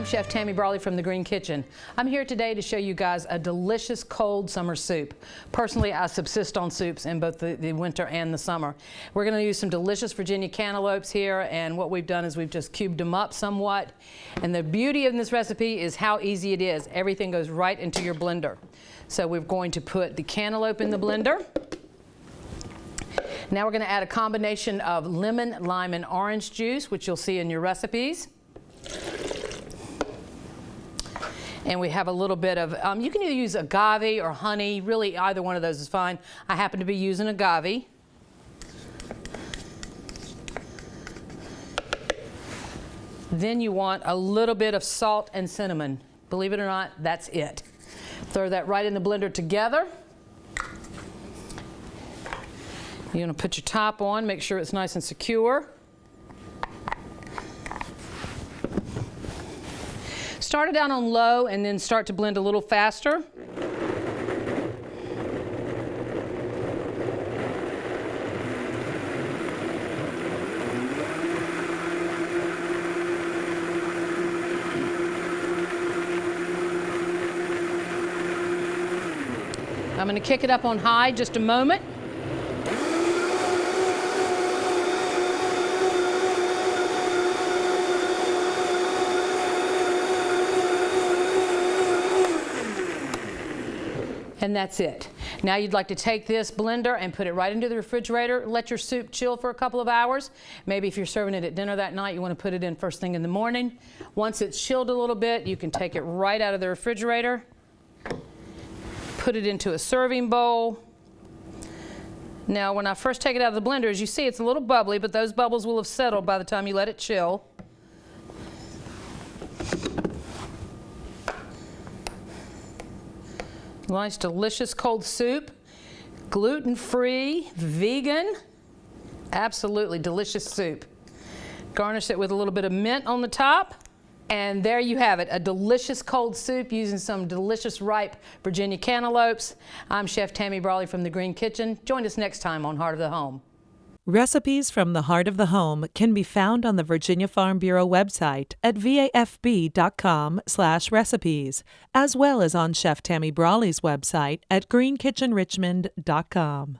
I'm Chef Tammy Brawley from the Green Kitchen. I'm here today to show you guys a delicious cold summer soup. Personally, I subsist on soups in both the winter and the summer. We're going to use some delicious Virginia cantaloupes here, and what we've done is we've just cubed them up somewhat. And the beauty of this recipe is how easy it is. Everything goes right into your blender. So we're going to put the cantaloupe in the blender. Now we're going to add a combination of lemon, lime, and orange juice, which you'll see in your recipes. And we have a little bit of, you can either use agave or honey, really either one of those is fine. I happen to be using agave. Then you want a little bit of salt and cinnamon. Believe it or not, that's it. Throw that right in the blender together. You're going to put your top on, make sure it's nice and secure. Start it down on low and then start to blend a little faster. I'm going to kick it up on high just a moment. And that's it. Now you'd like to take this blender and put it right into the refrigerator. Let your soup chill for a couple of hours. Maybe if you're serving it at dinner that night, you want to put it in first thing in the morning. Once it's chilled a little bit, you can take it right out of the refrigerator. Put it into a serving bowl. Now when I first take it out of the blender, as you see, it's a little bubbly, but those bubbles will have settled by the time you let it chill. Nice, delicious cold soup, gluten-free, vegan, absolutely delicious soup. Garnish it with a little bit of mint on the top, and there you have it, a delicious cold soup using some delicious ripe Virginia cantaloupes. I'm Chef Tammy Brawley from the Green Kitchen. Join us next time on Heart of the Home. Recipes from the Heart of the Home can be found on the Virginia Farm Bureau website at vafb.com/recipes, as well as on Chef Tammy Brawley's website at greenkitchenrichmond.com.